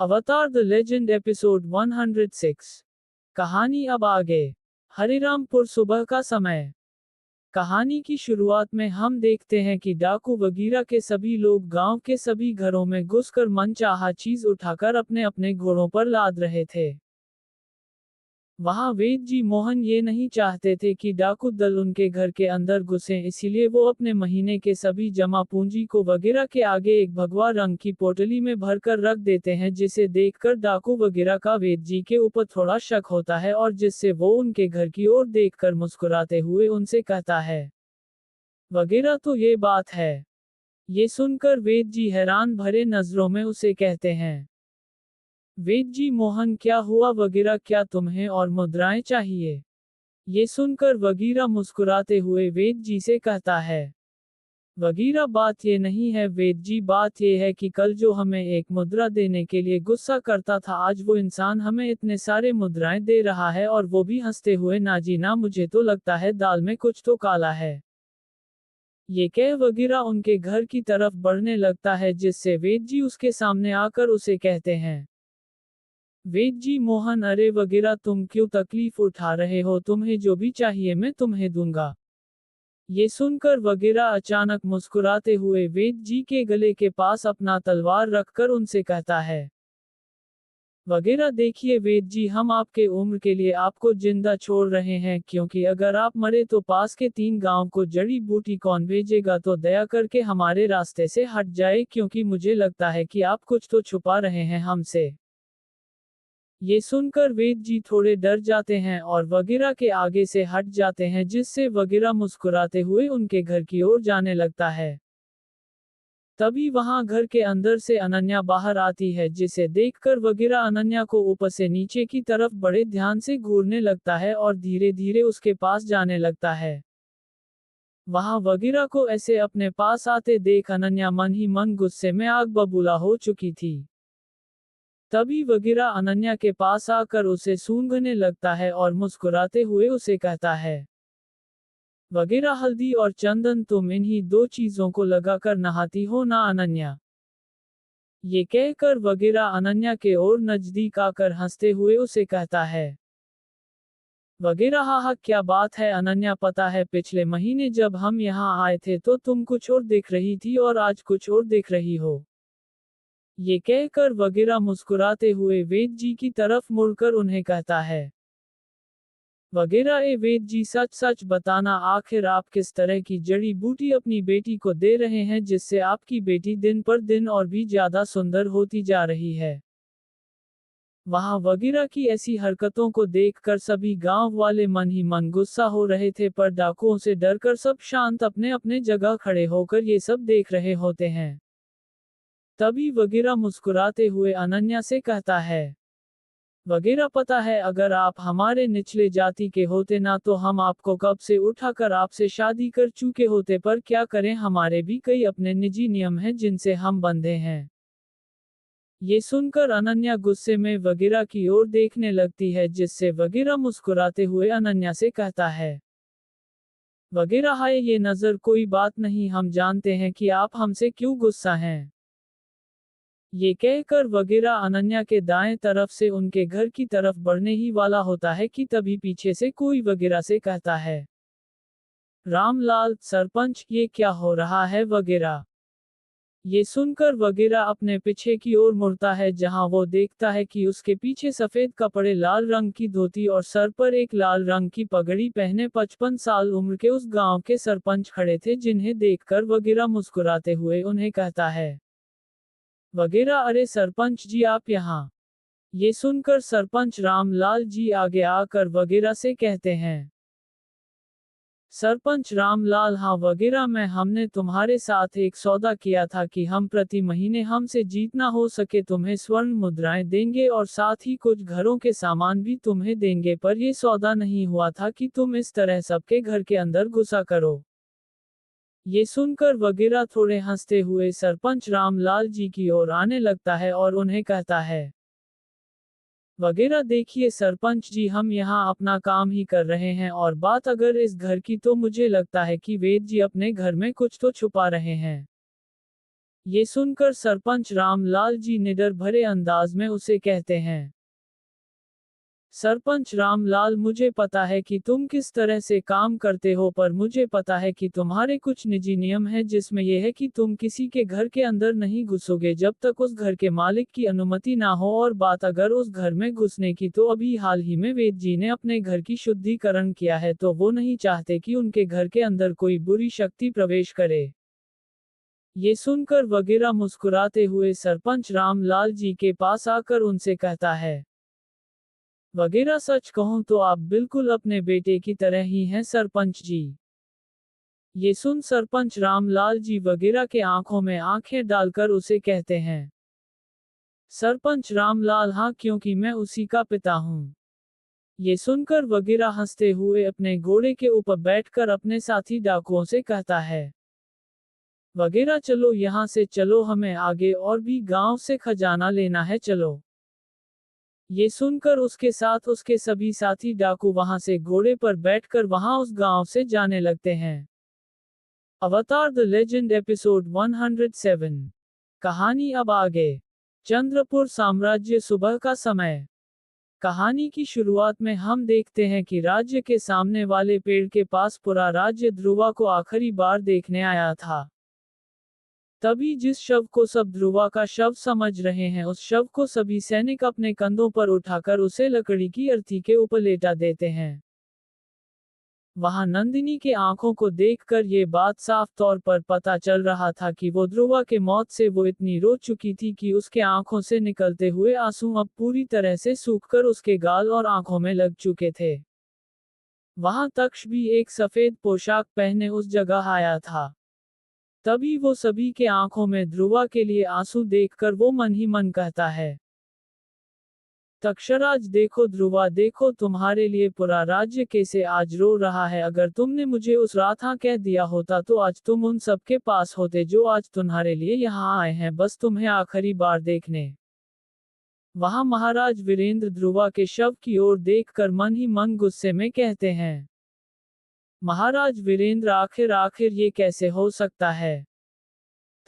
अवतार the legend episode 106। कहानी अब आगे। हरिरामपुर सुबह का समय। कहानी की शुरुआत में हम देखते हैं कि डाकू वगैरह के सभी लोग गांव के सभी घरों में घुसकर मनचाहा चीज उठाकर अपने अपने घोड़ों पर लाद रहे थे। वहां वेद जी मोहन ये नहीं चाहते थे कि डाकू दल उनके घर के अंदर घुसें, इसीलिए वो अपने महीने के सभी जमा पूंजी को वगैरह के आगे एक भगवा रंग की पोटली में भरकर रख देते हैं, जिसे देखकर डाकू वगैरह का वेद जी के ऊपर थोड़ा शक होता है और जिससे वो उनके घर की ओर देखकर मुस्कुराते हुए उनसे कहता है, वगैरह तो ये बात है। ये सुनकर वेद जी हैरान भरे नजरों में उसे कहते हैं, वेद जी मोहन क्या हुआ वगैरह, क्या तुम्हें और मुद्राएं चाहिए? ये सुनकर वगैरह मुस्कुराते हुए वेद जी से कहता है, वगैरह बात ये नहीं है वेद जी, बात ये है कि कल जो हमें एक मुद्रा देने के लिए गुस्सा करता था, आज वो इंसान हमें इतने सारे मुद्राएं दे रहा है और वो भी हंसते हुए, ना जी ना, मुझे तो लगता है दाल में कुछ तो काला है। ये कह वगैरह उनके घर की तरफ बढ़ने लगता है, जिससे वेद जी उसके सामने आकर उसे कहते हैं, वेद जी मोहन, अरे वगैरह तुम क्यों तकलीफ उठा रहे हो, तुम्हें जो भी चाहिए मैं तुम्हें दूंगा। ये सुनकर वगैरह अचानक मुस्कुराते हुए वेद जी के गले के पास अपना तलवार रखकर उनसे कहता है, वगैरह देखिए वेद जी, हम आपके उम्र के लिए आपको जिंदा छोड़ रहे हैं, क्योंकि अगर आप मरे तो पास के 3 गांव को जड़ी बूटी कौन भेजेगा, तो दया करके हमारे रास्ते से हट जाए, क्योंकि मुझे लगता है कि आप कुछ तो छुपा रहे हैं हमसे। ये सुनकर वेद जी थोड़े डर जाते हैं और वगैरह के आगे से हट जाते हैं, जिससे वगैरह मुस्कुराते हुए उनके घर की ओर जाने लगता है। तभी वहां घर के अंदर से अनन्या बाहर आती है, जिसे देखकर वगैरह अनन्या को ऊपर से नीचे की तरफ बड़े ध्यान से घूरने लगता है और धीरे धीरे उसके पास जाने लगता है। वहां वगैरह को ऐसे अपने पास आते देख अनन्या मन ही मन गुस्से में आग बबूला हो चुकी थी। तभी वगैरह अनन्या के पास आकर उसे सूंघने लगता है और मुस्कुराते हुए उसे कहता है, वगैरह हल्दी और चंदन तुम इन्हीं 2 चीजों को लगाकर नहाती हो ना अनन्या? ये कहकर वगैरह अनन्या के और नजदीक आकर हंसते हुए उसे कहता है, वगैरह हा हा, क्या बात है अनन्या, पता है पिछले महीने जब हम यहाँ आए थे तो तुम कुछ और देख रही थी और आज कुछ और देख रही हो। ये कहकर वगैरह मुस्कुराते हुए वेद जी की तरफ मुड़कर उन्हें कहता है, वगैरह ए वेद जी, सच सच बताना, आखिर आप किस तरह की जड़ी बूटी अपनी बेटी को दे रहे हैं, जिससे आपकी बेटी दिन पर दिन और भी ज्यादा सुंदर होती जा रही है। वहां वगैरह की ऐसी हरकतों को देखकर सभी गांव वाले मन ही मन गुस्सा हो रहे थे, पर डाकुओं से डरकर सब शांत अपने अपने जगह खड़े होकर ये सब देख रहे होते हैं। तभी वगैरह मुस्कुराते हुए अनन्या से कहता है, वगैरह पता है, अगर आप हमारे निचले जाति के होते ना तो हम आपको कब से उठाकर आपसे शादी कर चुके होते, पर क्या करें, हमारे भी कई अपने निजी नियम हैं जिनसे हम बंधे हैं। ये सुनकर अनन्या गुस्से में वगैरह की ओर देखने लगती है, जिससे वगैरह मुस्कुराते हुए अनन्या से कहता है, वगैरह हाय, ये नजर कोई बात नहीं, हम जानते हैं कि आप हमसे क्यों गुस्सा हैं। ये कहकर वगैरह अनन्या के दाएं तरफ से उनके घर की तरफ बढ़ने ही वाला होता है कि तभी पीछे से कोई वगैरह से कहता है, रामलाल सरपंच, ये क्या हो रहा है वगैरह? ये सुनकर वगैरह अपने पीछे की ओर मुड़ता है, जहां वो देखता है कि उसके पीछे सफेद कपड़े, लाल रंग की धोती और सर पर एक लाल रंग की पगड़ी पहने 55 साल उम्र के उस गांव के सरपंच खड़े थे, जिन्हें देखकर वगैरह मुस्कुराते हुए उन्हें कहता है, वगैरह अरे सरपंच जी, आप यहाँ। ये सुनकर सरपंच रामलाल जी आगे आकर वगैरह से कहते हैं, सरपंच रामलाल, हाँ वगैरह, हमने तुम्हारे साथ एक सौदा किया था कि हम प्रति महीने हमसे जितना हो सके तुम्हें स्वर्ण मुद्राएं देंगे और साथ ही कुछ घरों के सामान भी तुम्हें देंगे, पर ये सौदा नहीं हुआ था कि तुम इस तरह सबके घर के अंदर घुसा करो। ये सुनकर वगैरह थोड़े हंसते हुए सरपंच रामलाल जी की ओर आने लगता है और उन्हें कहता है, वगैरह देखिए सरपंच जी, हम यहाँ अपना काम ही कर रहे हैं और बात अगर इस घर की तो मुझे लगता है कि वेद जी अपने घर में कुछ तो छुपा रहे हैं। ये सुनकर सरपंच रामलाल जी निडर भरे अंदाज में उसे कहते हैं, सरपंच रामलाल, मुझे पता है कि तुम किस तरह से काम करते हो, पर मुझे पता है कि तुम्हारे कुछ निजी नियम हैं, जिसमें यह है कि तुम किसी के घर के अंदर नहीं घुसोगे जब तक उस घर के मालिक की अनुमति ना हो, और बात अगर उस घर में घुसने की, तो अभी हाल ही में वेद जी ने अपने घर की शुद्धिकरण किया है, तो वो नहीं चाहते कि उनके घर के अंदर कोई बुरी शक्ति प्रवेश करे। ये सुनकर वगैरह मुस्कुराते हुए सरपंच रामलाल जी के पास आकर उनसे कहता है, वगैरह सच कहूं तो आप बिल्कुल अपने बेटे की तरह ही हैं सरपंच जी। ये सुन सरपंच रामलाल जी वगैरह के आंखों में आंखें डालकर उसे कहते हैं, सरपंच रामलाल, हाँ, क्योंकि मैं उसी का पिता हूँ। ये सुनकर वगैरह हंसते हुए अपने घोड़े के ऊपर बैठकर अपने साथी डाकुओं से कहता है, वगैरह चलो यहाँ से चलो, हमें आगे और भी गांव से खजाना लेना है, चलो। ये सुनकर उसके साथ उसके सभी साथी डाकू वहां से घोड़े पर बैठकर वहां उस गांव से जाने लगते हैं। अवतार द लेजेंड एपिसोड 107। कहानी अब आगे। चंद्रपुर साम्राज्य। सुबह का समय। कहानी की शुरुआत में हम देखते हैं कि राज्य के सामने वाले पेड़ के पास पूरा राज्य ध्रुवा को आखिरी बार देखने आया था। तभी जिस शव को सब ध्रुवा का शव समझ रहे हैं, उस शव को सभी सैनिक अपने कंधों पर उठाकर उसे लकड़ी की अर्थी के ऊपर लेटा देते हैं। वहां नंदिनी के आंखों को देखकर ये बात साफ तौर पर पता चल रहा था कि वो ध्रुवा के मौत से वो इतनी रो चुकी थी कि उसके आंखों से निकलते हुए आंसू अब पूरी तरह से सूखकर उसके गाल और आंखों में लग चुके थे। वहां तक्ष भी एक सफेद पोशाक पहने उस जगह आया था। तभी वो सभी के आंखों में ध्रुवा के लिए आंसू देखकर वो मन ही मन कहता है, तक्षराज देखो, ध्रुवा देखो, तुम्हारे लिए पूरा राज्य कैसे आज रो रहा है। अगर तुमने मुझे उस रात हाँ कह दिया होता तो आज तुम उन सबके पास होते जो आज तुम्हारे लिए यहाँ आए हैं, बस तुम्हें आखिरी बार देखने। वहां महाराज वीरेंद्र ध्रुवा के शव की ओर देखकर मन ही मन गुस्से में कहते हैं, महाराज वीरेंद्र, आखिर आखिर ये कैसे हो सकता है।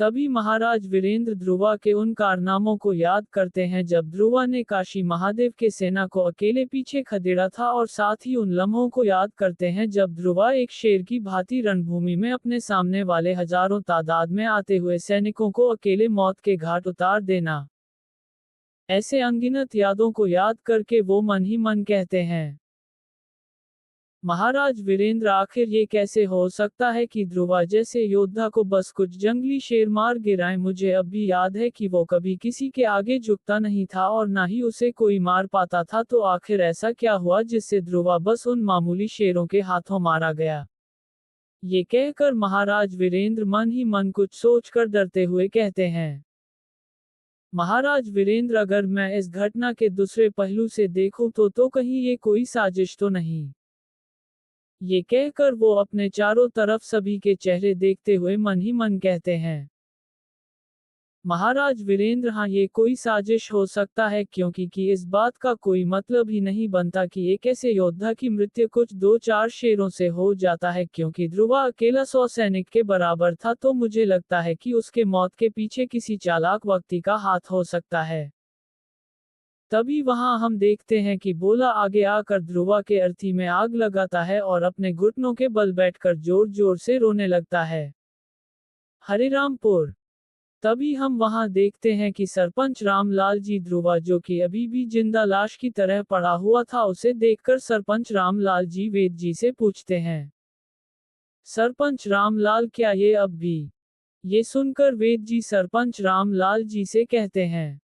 तभी महाराज वीरेंद्र ध्रुवा के उन कारनामों को याद करते हैं जब ध्रुवा ने काशी महादेव के सेना को अकेले पीछे खदेड़ा था, और साथ ही उन लम्हों को याद करते हैं जब ध्रुवा एक शेर की भांति रणभूमि में अपने सामने वाले हजारों तादाद में आते हुए सैनिकों को अकेले मौत के घाट उतार देना। ऐसे अनगिनत यादों को याद करके वो मन ही मन कहते हैं, महाराज वीरेंद्र, आखिर ये कैसे हो सकता है कि ध्रुवा जैसे योद्धा को बस कुछ जंगली शेर मार गिराए। मुझे अब भी याद है कि वो कभी किसी के आगे झुकता नहीं था और ना ही उसे कोई मार पाता था, तो आखिर ऐसा क्या हुआ जिससे ध्रुवा बस उन मामूली शेरों के हाथों मारा गया। ये कहकर महाराज वीरेंद्र मन ही मन कुछ सोचकर डरते हुए कहते हैं, महाराज वीरेंद्र, अगर मैं इस घटना के दूसरे पहलू से देखूं तो कहीं ये कोई साजिश तो नहीं। ये कहकर वो अपने चारों तरफ सभी के चेहरे देखते हुए मन ही मन कहते हैं, महाराज वीरेंद्र, हाँ, ये कोई साजिश हो सकता है, क्योंकि कि इस बात का कोई मतलब ही नहीं बनता कि एक ऐसे योद्धा की मृत्यु कुछ 2-4 शेरों से हो जाता है, क्योंकि ध्रुवा अकेला 100 सैनिक के बराबर था, तो मुझे लगता है कि उसके मौत के पीछे किसी चालाक व्यक्ति का हाथ हो सकता है। तभी वहां हम देखते हैं कि बोला आगे आकर ध्रुवा के अर्थी में आग लगाता है और अपने घुटनों के बल बैठकर जोर जोर से रोने लगता है। हरिरामपुर। तभी हम वहां देखते हैं कि सरपंच रामलाल जी ध्रुवा, जो कि अभी भी जिंदा लाश की तरह पड़ा हुआ था, उसे देखकर सरपंच रामलाल जी वेद जी से पूछते हैं, सरपंच रामलाल, क्या ये अब भी। ये सुनकर वेद जी सरपंच रामलाल जी से कहते हैं,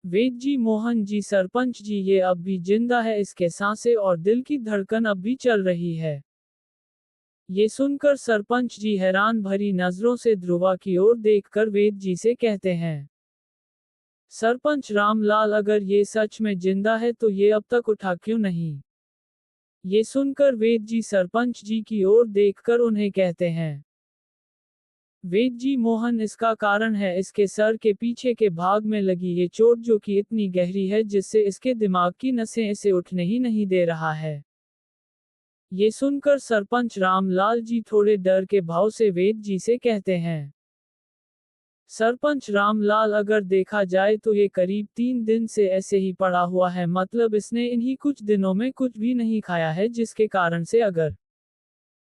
वेद जी, मोहन जी, सरपंच जी, ये अब भी जिंदा है, इसके सांसें और दिल की धड़कन अब भी चल रही है। ये सुनकर सरपंच जी हैरान भरी नजरों से ध्रुवा की ओर देखकर वेद जी से कहते हैं, सरपंच रामलाल, अगर ये सच में जिंदा है तो ये अब तक उठा क्यों नहीं। ये सुनकर वेद जी सरपंच जी की ओर देखकर उन्हें कहते हैं, वेद जी, मोहन, इसका कारण है इसके सर के पीछे के भाग में लगी ये चोट, जो कि इतनी गहरी है जिससे इसके दिमाग की नसें इसे उठने ही नहीं दे रहा है। ये सुनकर सरपंच रामलाल जी थोड़े डर के भाव से वेद जी से कहते हैं, सरपंच रामलाल, अगर देखा जाए तो ये करीब 3 दिन से ऐसे ही पड़ा हुआ है, मतलब इसने इन्हीं कुछ दिनों में कुछ भी नहीं खाया है, जिसके कारण से अगर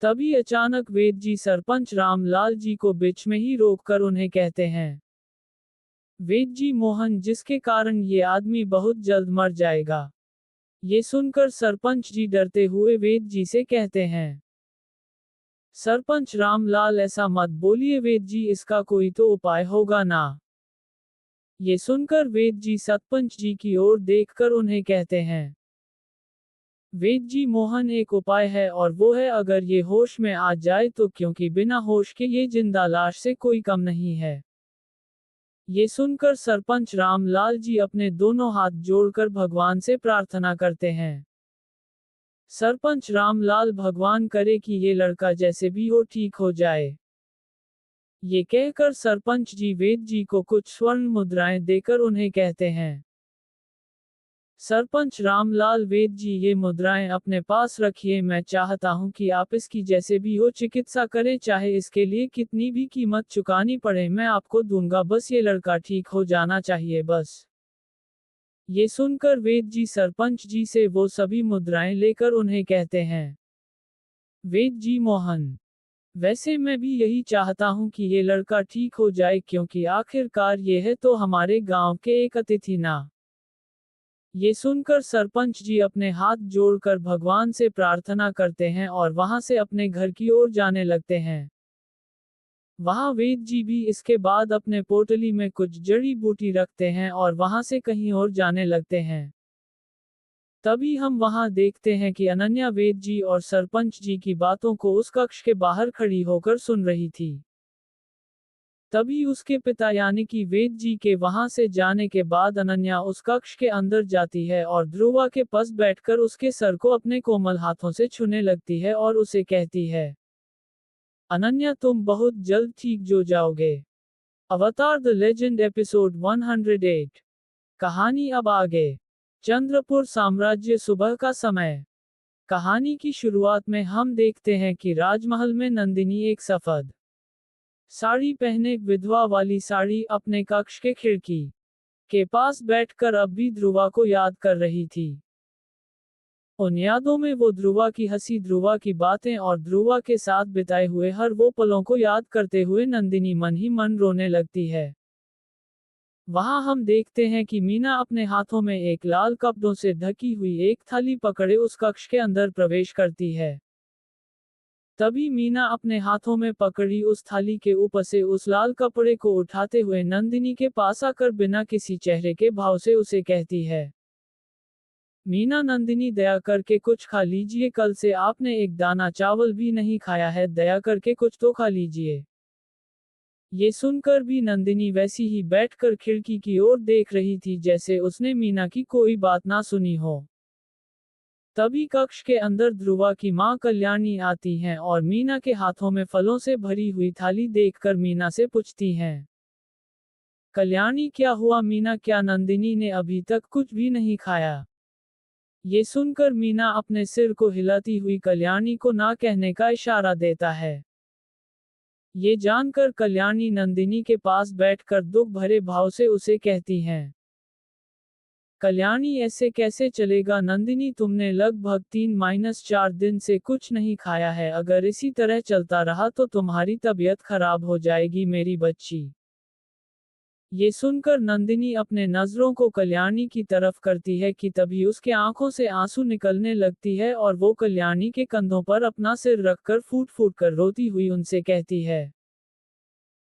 तभी अचानक वेद जी सरपंच रामलाल जी को बीच में ही रोककर उन्हें कहते हैं, वेद जी मोहन, जिसके कारण ये आदमी बहुत जल्द मर जाएगा। ये सुनकर सरपंच जी डरते हुए वेद जी से कहते हैं, सरपंच रामलाल, ऐसा मत बोलिए वेद जी, इसका कोई तो उपाय होगा ना। ये सुनकर वेद जी सरपंच जी की ओर देखकर उन्हें कहते हैं, वेद जी मोहन, एक उपाय है, और वो है अगर ये होश में आ जाए तो, क्योंकि बिना होश के ये जिंदा लाश से कोई कम नहीं है। ये सुनकर सरपंच रामलाल जी अपने दोनों हाथ जोड़कर भगवान से प्रार्थना करते हैं, सरपंच रामलाल, भगवान करे कि ये लड़का जैसे भी हो ठीक हो जाए। ये कहकर सरपंच जी वेद जी को कुछ स्वर्ण मुद्राएं देकर उन्हें कहते हैं, सरपंच रामलाल, वेद जी ये मुद्राएं अपने पास रखिए, मैं चाहता हूं कि आप इसकी जैसे भी हो चिकित्सा करें, चाहे इसके लिए कितनी भी कीमत चुकानी पड़े, मैं आपको दूंगा, बस ये लड़का ठीक हो जाना चाहिए बस। ये सुनकर वेद जी सरपंच जी से वो सभी मुद्राएं लेकर उन्हें कहते हैं, वेद जी मोहन, वैसे मैं भी यही चाहता हूं कि ये लड़का ठीक हो जाए, क्योंकि आखिरकार ये है तो हमारे गांव के एक अतिथि ना। ये सुनकर सरपंच जी अपने हाथ जोड़कर भगवान से प्रार्थना करते हैं और वहां से अपने घर की ओर जाने लगते हैं। वहां वेद जी भी इसके बाद अपने पोटली में कुछ जड़ी बूटी रखते हैं और वहां से कहीं और जाने लगते हैं। तभी हम वहां देखते हैं कि अनन्या वेद जी और सरपंच जी की बातों को उस कक्ष के बाहर खड़ी होकर सुन रही थी। तभी उसके पिता यानी कि वेद जी के वहां से जाने के बाद अनन्या उस कक्ष के अंदर जाती है और ध्रुवा के पास बैठकर उसके सर को अपने कोमल हाथों से छूने लगती है और उसे कहती है, अनन्या, तुम बहुत जल्द ठीक हो जाओगे। अवतार द लेजेंड एपिसोड 108। कहानी अब आगे। चंद्रपुर साम्राज्य, सुबह का समय। कहानी की शुरुआत में हम देखते हैं कि राजमहल में नंदिनी एक सफेद साड़ी पहने, विधवा वाली साड़ी, अपने कक्ष के खिड़की के पास बैठकर अब भी ध्रुवा को याद कर रही थी। उन यादों में वो ध्रुवा की हंसी, ध्रुवा की बातें और ध्रुवा के साथ बिताए हुए हर वो पलों को याद करते हुए नंदिनी मन ही मन रोने लगती है। वहां हम देखते हैं कि मीना अपने हाथों में एक लाल कपड़ों से ढकी हुई एक थाली पकड़े उस कक्ष के अंदर प्रवेश करती है। तभी मीना अपने हाथों में पकड़ी उस थाली के ऊपर से उस लाल कपड़े को उठाते हुए नंदिनी के पास आकर बिना किसी चेहरे के भाव से उसे कहती है, मीना, नंदिनी, दया करके कुछ खा लीजिए, कल से आपने एक दाना चावल भी नहीं खाया है, दया करके कुछ तो खा लीजिए। ये सुनकर भी नंदिनी वैसी ही बैठकर खिड़की की ओर देख रही थी जैसे उसने मीना की कोई बात ना सुनी हो। तभी कक्ष के अंदर ध्रुवा की मां कल्याणी आती हैं और मीना के हाथों में फलों से भरी हुई थाली देखकर मीना से पूछती हैं, कल्याणी, क्या हुआ मीना, क्या नंदिनी ने अभी तक कुछ भी नहीं खाया? ये सुनकर मीना अपने सिर को हिलाती हुई कल्याणी को ना कहने का इशारा देता है। ये जानकर कल्याणी नंदिनी के पास बैठकर दुख भरे भाव से उसे कहती हैं, कल्याणी, ऐसे कैसे चलेगा नंदिनी, तुमने लगभग 3-4 दिन से कुछ नहीं खाया है, अगर इसी तरह चलता रहा तो तुम्हारी तबीयत खराब हो जाएगी मेरी बच्ची। ये सुनकर नंदिनी अपने नजरों को कल्याणी की तरफ करती है कि तभी उसके आंखों से आंसू निकलने लगती है और वो कल्याणी के कंधों पर अपना सिर रखकर फूट फूट कर रोती हुई उनसे कहती है,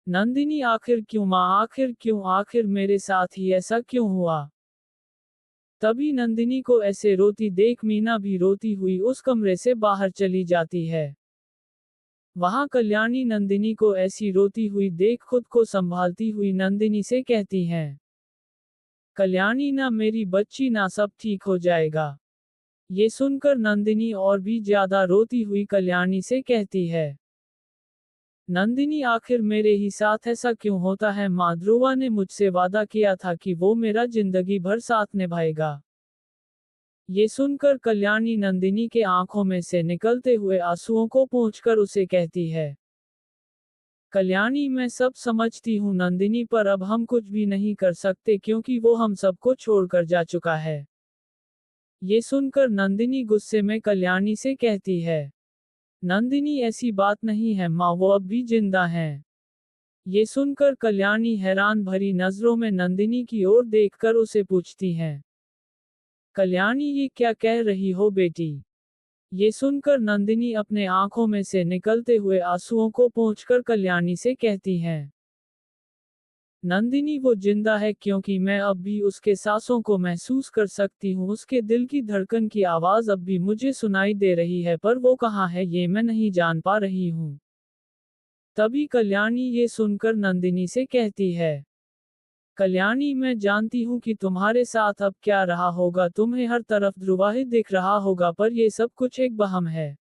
नंदिनी, आखिर क्यों माँ, आखिर क्यों, आखिर मेरे साथ ही ऐसा क्यों हुआ? तभी नंदिनी को ऐसे रोती देख मीना भी रोती हुई उस कमरे से बाहर चली जाती है। वहां कल्याणी नंदिनी को ऐसी रोती हुई देख खुद को संभालती हुई नंदिनी से कहती हैं, कल्याणी ना मेरी बच्ची, ना सब ठीक हो जाएगा। ये सुनकर नंदिनी और भी ज्यादा रोती हुई कल्याणी से कहती है, नंदिनी, आखिर मेरे ही साथ ऐसा क्यों होता है माँ, ध्रुवा ने मुझसे वादा किया था कि वो मेरा जिंदगी भर साथ निभाएगा। ये सुनकर कल्याणी नंदिनी के आंखों में से निकलते हुए आंसुओं को पोंछकर उसे कहती है, कल्याणी मैं सब समझती हूँ नंदिनी, पर अब हम कुछ भी नहीं कर सकते क्योंकि वो हम सबको छोड़कर जा चुका है। ये सुनकर नंदिनी गुस्से में कल्याणी से कहती है, नंदिनी ऐसी बात नहीं है माँ, वो अब भी जिंदा हैं। ये सुनकर कल्याणी हैरान भरी नजरों में नंदिनी की ओर देखकर उसे पूछती हैं, कल्याणी ये क्या कह रही हो बेटी? ये सुनकर नंदिनी अपने आंखों में से निकलते हुए आंसुओं को पोंछकर कल्याणी से कहती हैं, नंदिनी वो जिंदा है क्योंकि मैं अब भी उसके सांसों को महसूस कर सकती हूँ, उसके दिल की धड़कन की आवाज अब भी मुझे सुनाई दे रही है, पर वो कहाँ है ये मैं नहीं जान पा रही हूँ। तभी कल्याणी ये सुनकर नंदिनी से कहती है, कल्याणी मैं जानती हूँ कि तुम्हारे साथ अब क्या रहा होगा, तुम्हें हर तरफ ध्रुवा ही दिख रहा होगा, पर ये सब कुछ एक वहम है।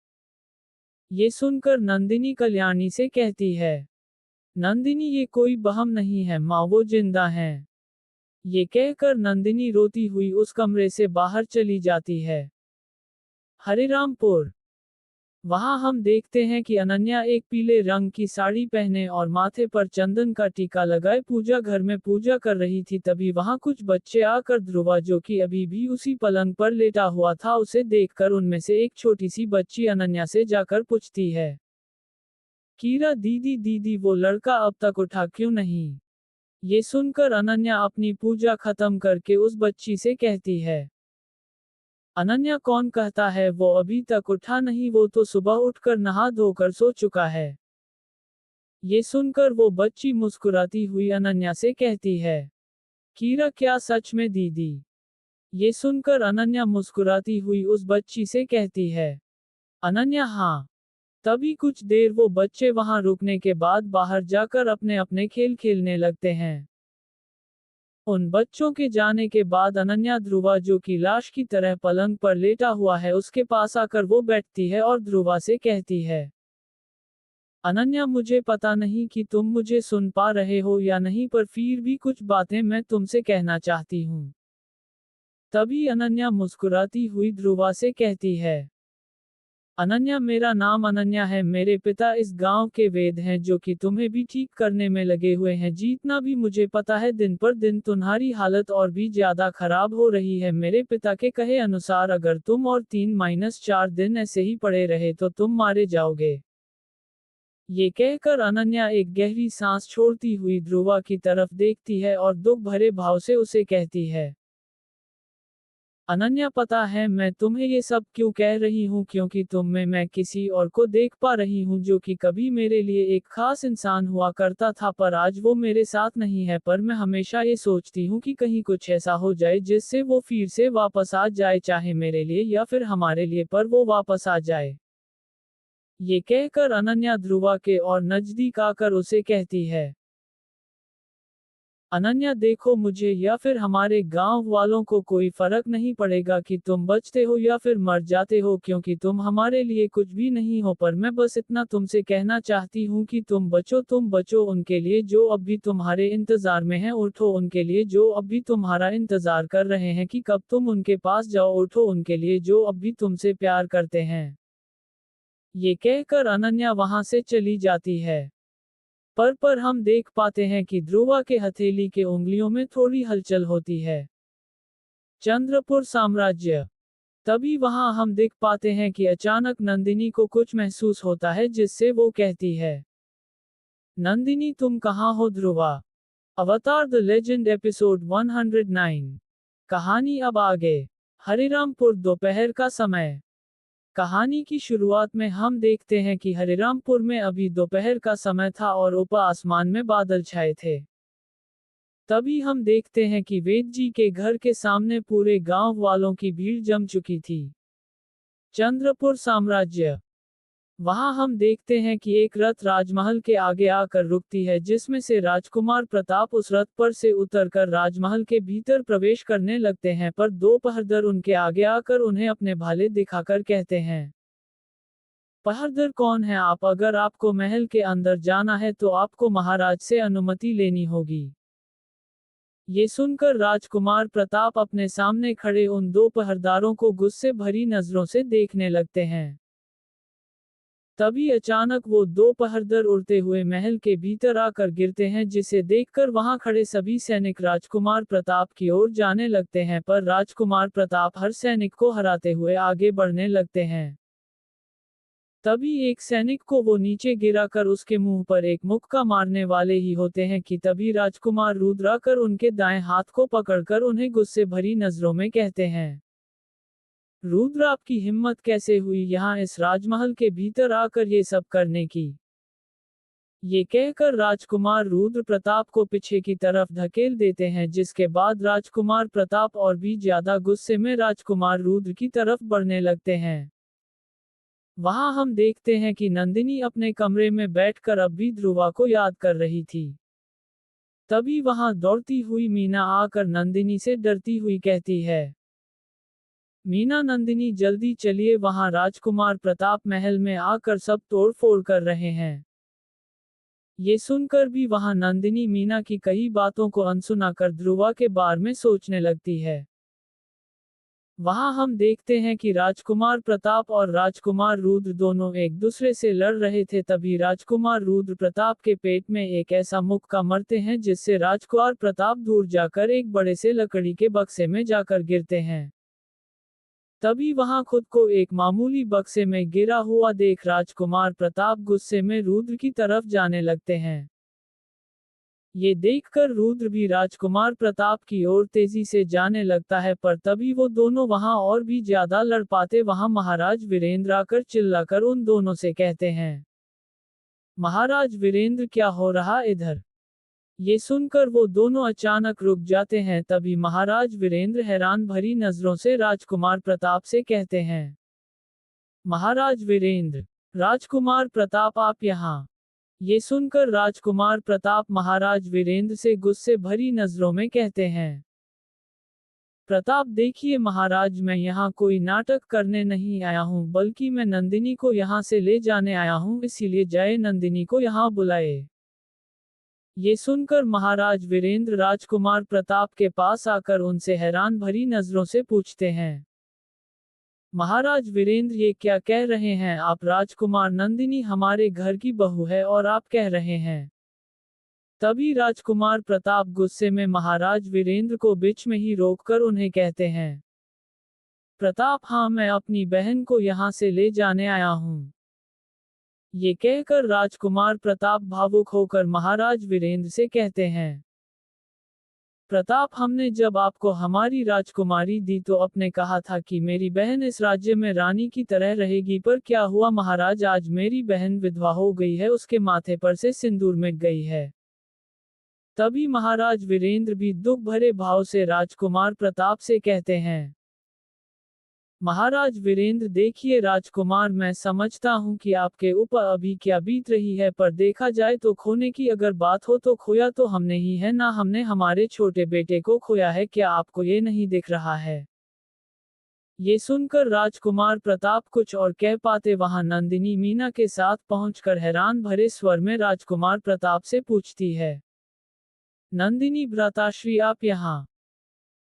ये सुनकर नंदिनी कल्याणी से कहती है, नंदिनी ये कोई वहम नहीं है माँ, वो जिंदा हैं। ये कहकर नंदिनी रोती हुई उस कमरे से बाहर चली जाती है। हरिरामपुर। वहां हम देखते हैं कि अनन्या एक पीले रंग की साड़ी पहने और माथे पर चंदन का टीका लगाए पूजा घर में पूजा कर रही थी। तभी वहां कुछ बच्चे आकर ध्रुवा, जो कि अभी भी उसी पलंग पर लेटा हुआ था, उसे देखकर उनमें से एक छोटी सी बच्ची अनन्या से जाकर पूछती है, कीरा दीदी दीदी वो लड़का अब तक उठा क्यों नहीं? ये सुनकर अनन्या अपनी पूजा खत्म करके उस बच्ची से कहती है, अनन्या कौन कहता है वो अभी तक उठा नहीं, वो तो सुबह उठकर नहा धोकर सो चुका है। ये सुनकर वो बच्ची मुस्कुराती हुई अनन्या से कहती है, कीरा क्या सच में दीदी? ये सुनकर अनन्या मुस्कुराती हुई उस बच्ची से कहती है, अनन्या हाँ। तभी कुछ देर वो बच्चे वहां रुकने के बाद बाहर जाकर अपने अपने खेल खेलने लगते हैं। उन बच्चों के जाने के बाद अनन्या ध्रुवा, जो कि लाश की तरह पलंग पर लेटा हुआ है, उसके पास आकर वो बैठती है और ध्रुवा से कहती है, अनन्या मुझे पता नहीं कि तुम मुझे सुन पा रहे हो या नहीं, पर फिर भी कुछ बातें मैं तुमसे कहना चाहती हूँ। तभी अनन्या मुस्कुराती हुई ध्रुवा से कहती है, अनन्या मेरा नाम अनन्या है, मेरे पिता इस गांव के वेद हैं, जो कि तुम्हें भी ठीक करने में लगे हुए हैं। जितना भी मुझे पता है दिन पर दिन तुम्हारी हालत और भी ज्यादा खराब हो रही है। मेरे पिता के कहे अनुसार अगर तुम और 3-4 दिन ऐसे ही पड़े रहे तो तुम मारे जाओगे। ये कहकर अनन्या एक गहरी सांस छोड़ती हुई ध्रुवा की तरफ देखती है और दुख भरे भाव से उसे कहती है, अनन्या पता है मैं तुम्हें ये सब क्यों कह रही हूँ, क्योंकि तुम में मैं किसी और को देख पा रही हूँ, जो कि कभी मेरे लिए एक खास इंसान हुआ करता था, पर आज वो मेरे साथ नहीं है। पर मैं हमेशा ये सोचती हूँ कि कहीं कुछ ऐसा हो जाए जिससे वो फिर से वापस आ जाए, चाहे मेरे लिए या फिर हमारे लिए, पर वो वापस आ जाए। ये कहकर अनन्या ध्रुवा के और नजदीक आकर उसे कहती है, अनन्या देखो, मुझे या फिर हमारे गांव वालों को कोई फर्क नहीं पड़ेगा कि तुम बचते हो या फिर मर जाते हो, क्योंकि तुम हमारे लिए कुछ भी नहीं हो। पर मैं बस इतना तुमसे कहना चाहती हूँ कि तुम बचो उनके लिए जो अब भी तुम्हारे इंतजार में हैं, उठो उनके लिए जो अब भी तुम्हारा इंतजार कर रहे हैं कि कब तुम उनके पास जाओ, उठो उनके लिए जो अब भी तुमसे प्यार करते हैं। ये कहकर अनन्या वहां से चली जाती है। पर हम देख पाते हैं कि ध्रुवा के हथेली के उंगलियों में थोड़ी हलचल होती है। चंद्रपुर साम्राज्य। तभी वहां हम देख पाते हैं कि अचानक नंदिनी को कुछ महसूस होता है, जिससे वो कहती है, नंदिनी तुम कहाँ हो ध्रुवा? अवतार द लेजेंड एपिसोड 109। कहानी अब आगे। हरिरामपुर दोपहर का समय। कहानी की शुरुआत में हम देखते हैं कि हरिरामपुर में अभी दोपहर का समय था और ऊपर आसमान में बादल छाए थे। तभी हम देखते हैं कि वेद जी के घर के सामने पूरे गांव वालों की भीड़ जम चुकी थी। चंद्रपुर साम्राज्य। वहां हम देखते हैं कि एक रथ राजमहल के आगे आकर रुकती है, जिसमें से राजकुमार प्रताप उस रथ पर से उतरकर राजमहल के भीतर प्रवेश करने लगते हैं, पर दो पहरेदार उनके आगे आकर उन्हें अपने भाले दिखाकर कहते हैं, पहरेदार कौन है आप? अगर आपको महल के अंदर जाना है तो आपको महाराज से अनुमति लेनी होगी। ये सुनकर राजकुमार प्रताप अपने सामने खड़े उन दो पहरेदारों को गुस्से भरी नजरों से देखने लगते हैं। तभी अचानक वो दो पहरेदार उड़ते हुए महल के भीतर आकर गिरते हैं, जिसे देखकर वहां खड़े सभी सैनिक राजकुमार प्रताप की ओर जाने लगते हैं, पर राजकुमार प्रताप हर सैनिक को हराते हुए आगे बढ़ने लगते हैं। तभी एक सैनिक को वो नीचे गिराकर उसके मुंह पर एक मुक्का मारने वाले ही होते हैं कि तभी राजकुमार रुद्र आकर उनके दाएं हाथ को पकड़कर उन्हें गुस्से भरी नजरों में कहते हैं, रुद्र आपकी हिम्मत कैसे हुई यहाँ इस राजमहल के भीतर आकर ये सब करने की। ये कहकर राजकुमार रुद्र प्रताप को पीछे की तरफ धकेल देते हैं, जिसके बाद राजकुमार प्रताप और भी ज्यादा गुस्से में राजकुमार रुद्र की तरफ बढ़ने लगते हैं। वहां हम देखते हैं कि नंदिनी अपने कमरे में बैठकर अब भी ध्रुवा को याद कर रही थी। तभी वहां दौड़ती हुई मीना आकर नंदिनी से डरती हुई कहती है, मीना नंदिनी जल्दी चलिए, वहां राजकुमार प्रताप महल में आकर सब तोड़ फोड़ कर रहे हैं। ये सुनकर भी वहां नंदिनी मीना की कई बातों को अनसुना कर ध्रुवा के बारे में सोचने लगती है। वहां हम देखते हैं कि राजकुमार प्रताप और राजकुमार रुद्र दोनों एक दूसरे से लड़ रहे थे। तभी राजकुमार रुद्र प्रताप के पेट में एक ऐसा मुक्का मरते हैं जिससे राजकुमार प्रताप दूर जाकर एक बड़े से लकड़ी के बक्से में जाकर गिरते हैं। तभी वहां खुद को एक मामूली बक्से में गिरा हुआ देख राजकुमार प्रताप गुस्से में रुद्र की तरफ जाने लगते हैं। ये देखकर रुद्र भी राजकुमार प्रताप की ओर तेजी से जाने लगता है, पर तभी वो दोनों वहां और भी ज्यादा लड़ पाते। वहां महाराज वीरेंद्र आकर चिल्लाकर उन दोनों से कहते हैं, महाराज वीरेंद्र क्या हो रहा इधर। ये सुनकर वो दोनों अचानक रुक जाते हैं। तभी महाराज वीरेंद्र हैरान भरी नजरों से राजकुमार प्रताप से कहते हैं, महाराज वीरेंद्र, राजकुमार प्रताप आप यहाँ। ये सुनकर राजकुमार प्रताप महाराज वीरेंद्र से गुस्से भरी नजरों में कहते हैं, प्रताप देखिए महाराज, मैं यहाँ कोई नाटक करने नहीं आया हूँ, बल्कि मैं नंदिनी को यहाँ से ले जाने आया हूँ, इसीलिए जय नंदिनी को यहाँ बुलाए। ये सुनकर महाराज वीरेंद्र राजकुमार प्रताप के पास आकर उनसे हैरान भरी नजरों से पूछते हैं, महाराज वीरेंद्र ये क्या कह रहे हैं आप, राजकुमार नंदिनी हमारे घर की बहू है और आप कह रहे हैं। तभी राजकुमार प्रताप गुस्से में महाराज वीरेंद्र को बीच में ही रोककर उन्हें कहते हैं, प्रताप हाँ, मैं अपनी बहन को यहाँ से ले जाने आया हूँ। ये कहकर राजकुमार प्रताप भावुक होकर महाराज वीरेंद्र से कहते हैं, प्रताप हमने जब आपको हमारी राजकुमारी दी तो आपने कहा था कि मेरी बहन इस राज्य में रानी की तरह रहेगी, पर क्या हुआ महाराज, आज मेरी बहन विधवा हो गई है, उसके माथे पर से सिंदूर मिट गई है। तभी महाराज वीरेंद्र भी दुख भरे भाव से राजकुमार प्रताप से कहते हैं, महाराज वीरेंद्र देखिए राजकुमार, मैं समझता हूँ कि आपके ऊपर अभी क्या बीत रही है, पर देखा जाए तो खोने की अगर बात हो तो खोया तो हमने ही है ना, हमने हमारे छोटे बेटे को खोया है, क्या आपको ये नहीं दिख रहा है। ये सुनकर राजकुमार प्रताप कुछ और कह पाते वहां नंदिनी मीना के साथ पहुंचकर हैरान भरे स्वर में राजकुमार प्रताप से पूछती है, नंदिनी भ्राताश्री आप यहाँ।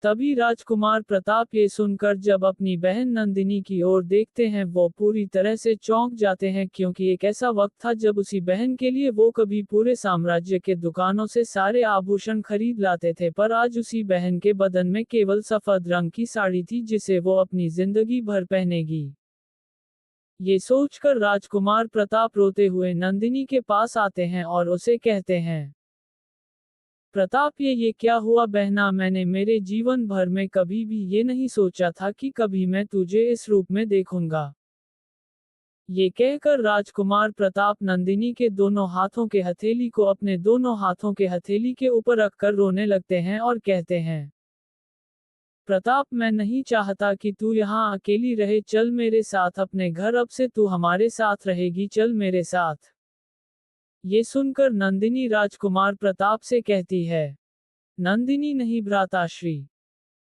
तभी राजकुमार प्रताप ये सुनकर जब अपनी बहन नंदिनी की ओर देखते हैं वो पूरी तरह से चौंक जाते हैं, क्योंकि एक ऐसा वक्त था जब उसी बहन के लिए वो कभी पूरे साम्राज्य के दुकानों से सारे आभूषण खरीद लाते थे, पर आज उसी बहन के बदन में केवल सफेद रंग की साड़ी थी जिसे वो अपनी जिंदगी भर पहनेगी। ये सोचकर राजकुमार प्रताप रोते हुए नंदिनी के पास आते हैं और उसे कहते हैं, प्रताप ये क्या हुआ बहना, मैंने मेरे जीवन भर में कभी भी ये नहीं सोचा था कि कभी मैं तुझे इस रूप में देखूंगा। ये कहकर राजकुमार प्रताप नंदिनी के दोनों हाथों के हथेली को अपने दोनों हाथों के हथेली के ऊपर रखकर रोने लगते हैं और कहते हैं, प्रताप मैं नहीं चाहता कि तू यहाँ अकेली रहे, चल मेरे साथ अपने घर, अब से तू हमारे साथ रहेगी, चल मेरे साथ। ये सुनकर नंदिनी राजकुमार प्रताप से कहती है, नंदिनी नहीं भ्राताश्री।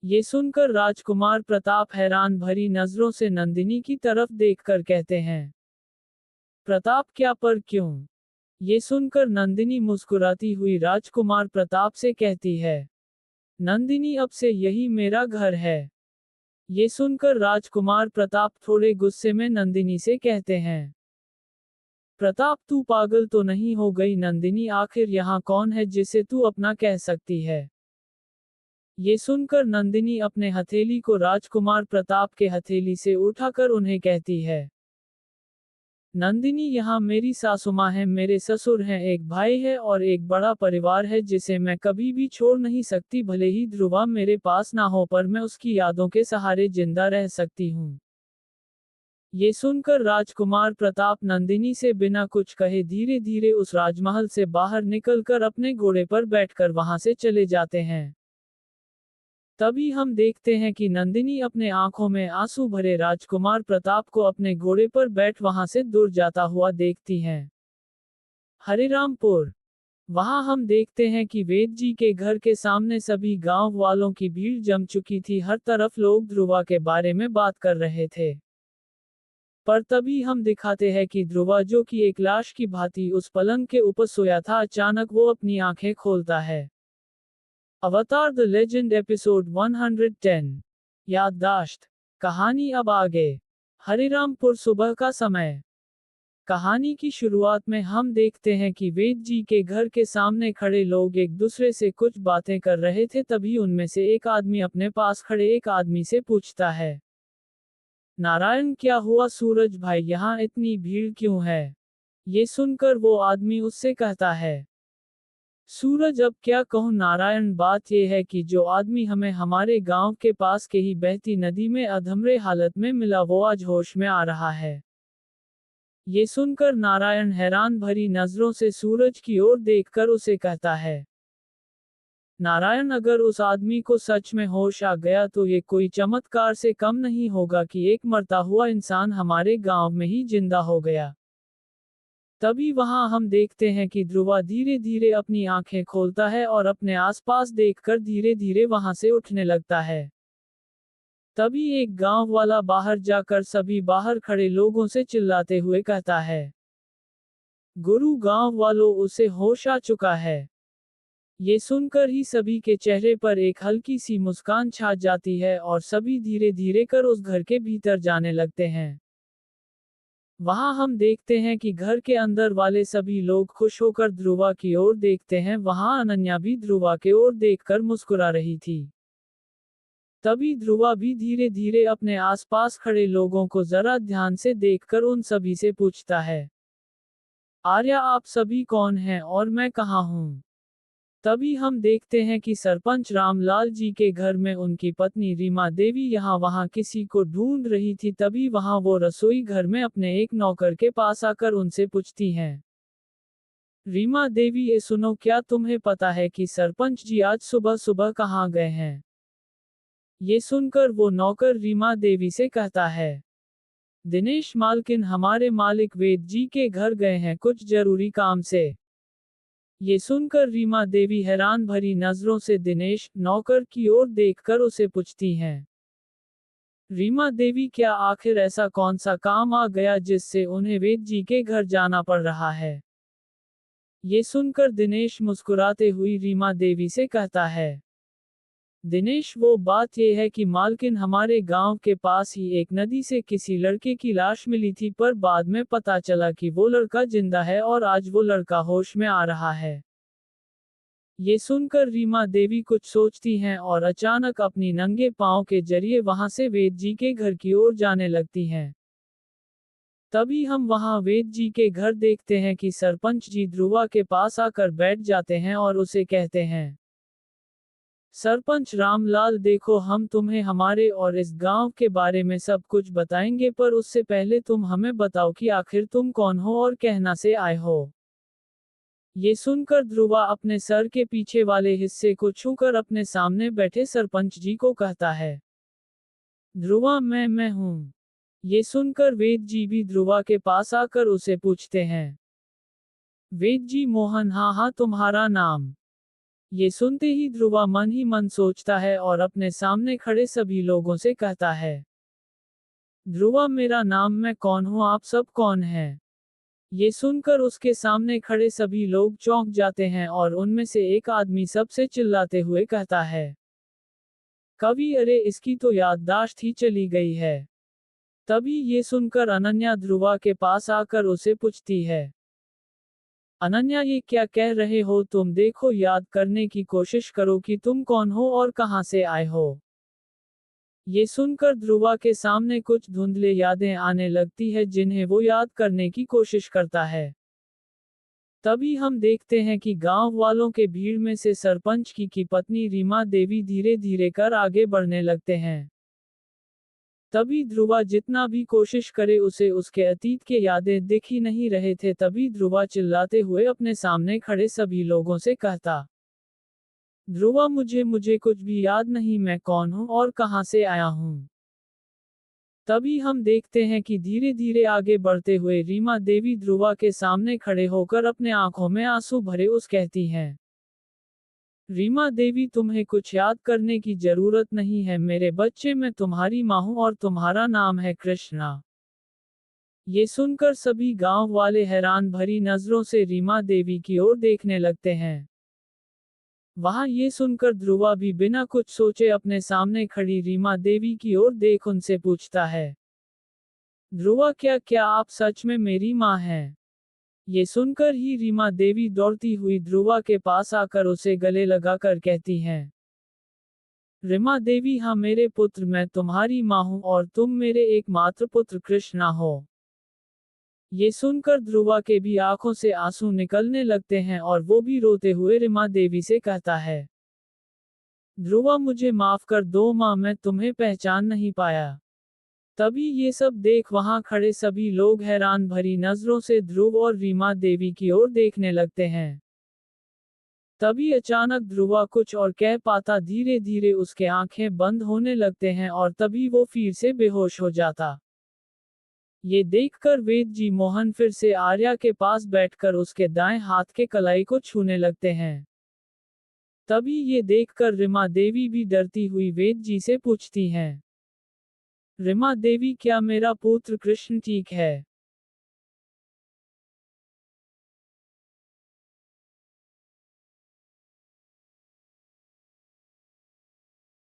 ये सुनकर राजकुमार प्रताप हैरान भरी नजरों से नंदिनी की तरफ देखकर कहते हैं, प्रताप क्या, पर क्यों। ये सुनकर नंदिनी मुस्कुराती हुई राजकुमार प्रताप से कहती है, नंदिनी अब से यही मेरा घर है। ये सुनकर राजकुमार प्रताप थोड़े गुस्से में नंदिनी से कहते हैं, प्रताप, तू पागल तो नहीं हो गई नंदिनी? आखिर यहाँ कौन है जिसे तू अपना कह सकती है? ये सुनकर नंदिनी अपने हथेली को राजकुमार प्रताप के हथेली से उठाकर उन्हें कहती है, नंदिनी, यहाँ मेरी सासुमाँ है, मेरे ससुर हैं, एक भाई है और एक बड़ा परिवार है जिसे मैं कभी भी छोड़ नहीं सकती। भले ही ध्रुवा मेरे पास ना हो पर मैं उसकी यादों के सहारे जिंदा रह सकती हूँ। ये सुनकर राजकुमार प्रताप नंदिनी से बिना कुछ कहे धीरे धीरे उस राजमहल से बाहर निकलकर अपने घोड़े पर बैठकर वहां से चले जाते हैं। तभी हम देखते हैं कि नंदिनी अपने आंखों में आंसू भरे राजकुमार प्रताप को अपने घोड़े पर बैठ वहां से दूर जाता हुआ देखती हैं। हरिरामपुर। वहां हम देखते हैं कि वेद जी के घर के सामने सभी गांव वालों की भीड़ जम चुकी थी। हर तरफ लोग ध्रुवा के बारे में बात कर रहे थे। पर तभी हम दिखाते हैं कि ध्रुवा, जो कि एक लाश की भांति उस पलंग के ऊपर सोया था, अचानक वो अपनी आंखें खोलता है। अवतार द लेजेंड एपिसोड 110। याददाश्त। कहानी अब आगे। हरिरामपुर सुबह का समय। कहानी की शुरुआत में हम देखते हैं कि वेद जी के घर के सामने खड़े लोग एक दूसरे से कुछ बातें कर रहे थे। तभी उनमें से एक आदमी अपने पास खड़े एक आदमी से पूछता है, नारायण, क्या हुआ सूरज भाई, यहाँ इतनी भीड़ क्यों है? ये सुनकर वो आदमी उससे कहता है, सूरज, अब क्या कहूँ नारायण, बात यह है कि जो आदमी हमें हमारे गांव के पास के ही बहती नदी में अधमरे हालत में मिला वो आज होश में आ रहा है। ये सुनकर नारायण हैरान भरी नजरों से सूरज की ओर देखकर उसे कहता है, नारायण, अगर उस आदमी को सच में होश आ गया तो ये कोई चमत्कार से कम नहीं होगा कि एक मरता हुआ इंसान हमारे गांव में ही जिंदा हो गया। तभी वहां हम देखते हैं कि ध्रुवा धीरे धीरे अपनी आंखें खोलता है और अपने आसपास देखकर धीरे धीरे वहां से उठने लगता है। तभी एक गांव वाला बाहर जाकर सभी बाहर खड़े लोगों से चिल्लाते हुए कहता है, गुरु गांव वालों, उसे होश आ चुका है। ये सुनकर ही सभी के चेहरे पर एक हल्की सी मुस्कान छा जाती है और सभी धीरे धीरे कर उस घर के भीतर जाने लगते हैं। वहां हम देखते हैं कि घर के अंदर वाले सभी लोग खुश होकर ध्रुवा की ओर देखते हैं। वहां अनन्या भी ध्रुवा के ओर देखकर मुस्कुरा रही थी। तभी ध्रुवा भी धीरे धीरे अपने आसपास खड़े लोगों को जरा ध्यान से देखकर उन सभी से पूछता है, आर्या, आप सभी कौन हैं और मैं कहाँ हूँ? तभी हम देखते हैं कि सरपंच रामलाल जी के घर में उनकी पत्नी रीमा देवी यहाँ वहाँ किसी को ढूंढ रही थी। तभी वहाँ वो रसोई घर में अपने एक नौकर के पास आकर उनसे पूछती हैं, रीमा देवी, ये सुनो, क्या तुम्हें पता है कि सरपंच जी आज सुबह सुबह कहाँ गए हैं? ये सुनकर वो नौकर रीमा देवी से कहता है, दिनेश मालकिन, हमारे मालिक वेद जी के घर गए हैं कुछ जरूरी काम से। ये सुनकर रीमा देवी हैरान भरी नजरों से दिनेश नौकर की ओर देखकर उसे पूछती हैं, रीमा देवी, क्या आखिर ऐसा कौन सा काम आ गया जिससे उन्हें वेद जी के घर जाना पड़ रहा है? ये सुनकर दिनेश मुस्कुराते हुई रीमा देवी से कहता है, दिनेश, वो बात यह है कि मालकिन, हमारे गांव के पास ही एक नदी से किसी लड़के की लाश मिली थी पर बाद में पता चला कि वो लड़का जिंदा है और आज वो लड़का होश में आ रहा है। ये सुनकर रीमा देवी कुछ सोचती हैं और अचानक अपनी नंगे पांव के जरिए वहां से वेद जी के घर की ओर जाने लगती हैं। तभी हम वहां वेद जी के घर देखते हैं कि सरपंच जी ध्रुवा के पास आकर बैठ जाते हैं और उसे कहते हैं, सरपंच रामलाल, देखो, हम तुम्हें हमारे और इस गांव के बारे में सब कुछ बताएंगे पर उससे पहले तुम हमें बताओ कि आखिर तुम कौन हो और कहना से आए हो। ये सुनकर ध्रुवा अपने सर के पीछे वाले हिस्से को छूकर अपने सामने बैठे सरपंच जी को कहता है, ध्रुवा, मैं हूँ। ये सुनकर वेद जी भी ध्रुवा के पास आकर उसे पूछते हैं, वेद जी, मोहन, हाँ हाँ, तुम्हारा नाम? ये सुनते ही ध्रुवा मन ही मन सोचता है और अपने सामने खड़े सभी लोगों से कहता है, ध्रुवा, मेरा नाम, मैं कौन हूँ, आप सब कौन हैं? ये सुनकर उसके सामने खड़े सभी लोग चौंक जाते हैं और उनमें से एक आदमी सबसे चिल्लाते हुए कहता है, कवि, अरे इसकी तो याददाश्त ही चली गई है। तभी ये सुनकर अनन्या ध्रुवा के पास आकर उसे पूछती है, अनन्या ये क्या कह रहे हो तुम, देखो याद करने की कोशिश करो कि तुम कौन हो और कहां से आए हो। ये सुनकर ध्रुवा के सामने कुछ धुंधले यादें आने लगती है जिन्हें वो याद करने की कोशिश करता है। तभी हम देखते हैं कि गांव वालों के भीड़ में से सरपंच की पत्नी रीमा देवी धीरे धीरे कर आगे बढ़ने लगते हैं। तभी ध्रुवा जितना भी कोशिश करे उसे उसके अतीत के यादें दिख ही नहीं रहे थे। तभी ध्रुवा चिल्लाते हुए अपने सामने खड़े सभी लोगों से कहता, ध्रुवा मुझे कुछ भी याद नहीं, मैं कौन हूँ और कहाँ से आया हूँ। तभी हम देखते हैं कि धीरे धीरे आगे बढ़ते हुए रीमा देवी ध्रुवा के सामने खड़े होकर अपने आंखों में आंसू भरे उस कहती हैं, रीमा देवी तुम्हें कुछ याद करने की जरूरत नहीं है मेरे बच्चे, मैं तुम्हारी माँ हूँ और तुम्हारा नाम है कृष्णा। ये सुनकर सभी गांव वाले हैरान भरी नजरों से रीमा देवी की ओर देखने लगते हैं। वहां ये सुनकर ध्रुवा भी बिना कुछ सोचे अपने सामने खड़ी रीमा देवी की ओर देख उनसे पूछता है, ध्रुवा क्या क्या आप सच में मेरी माँ हैं? ये सुनकर ही रीमा देवी दौड़ती हुई ध्रुवा के पास आकर उसे गले लगाकर कहती हैं, रीमा देवी हाँ मेरे पुत्र, मैं तुम्हारी माँ हूँ और तुम मेरे एकमात्र पुत्र कृष्णा हो। ये सुनकर ध्रुवा के भी आंखों से आंसू निकलने लगते हैं और वो भी रोते हुए रीमा देवी से कहता है, ध्रुवा मुझे माफ कर दो माँ, मैं तुम्हें पहचान नहीं पाया। तभी ये सब देख वहां खड़े सभी लोग हैरान भरी नजरों से ध्रुव और रीमा देवी की ओर देखने लगते हैं। तभी अचानक ध्रुवा कुछ और कह पाता, धीरे धीरे उसके आंखें बंद होने लगते हैं और तभी वो फिर से बेहोश हो जाता। ये देखकर वेद जी मोहन फिर से आर्या के पास बैठकर उसके दाएं हाथ के कलाई को छूने लगते हैं। तभी ये देखकर रीमा देवी भी डरती हुई वेद जी से पूछती हैं, रीमा देवी क्या मेरा पुत्र कृष्ण ठीक है?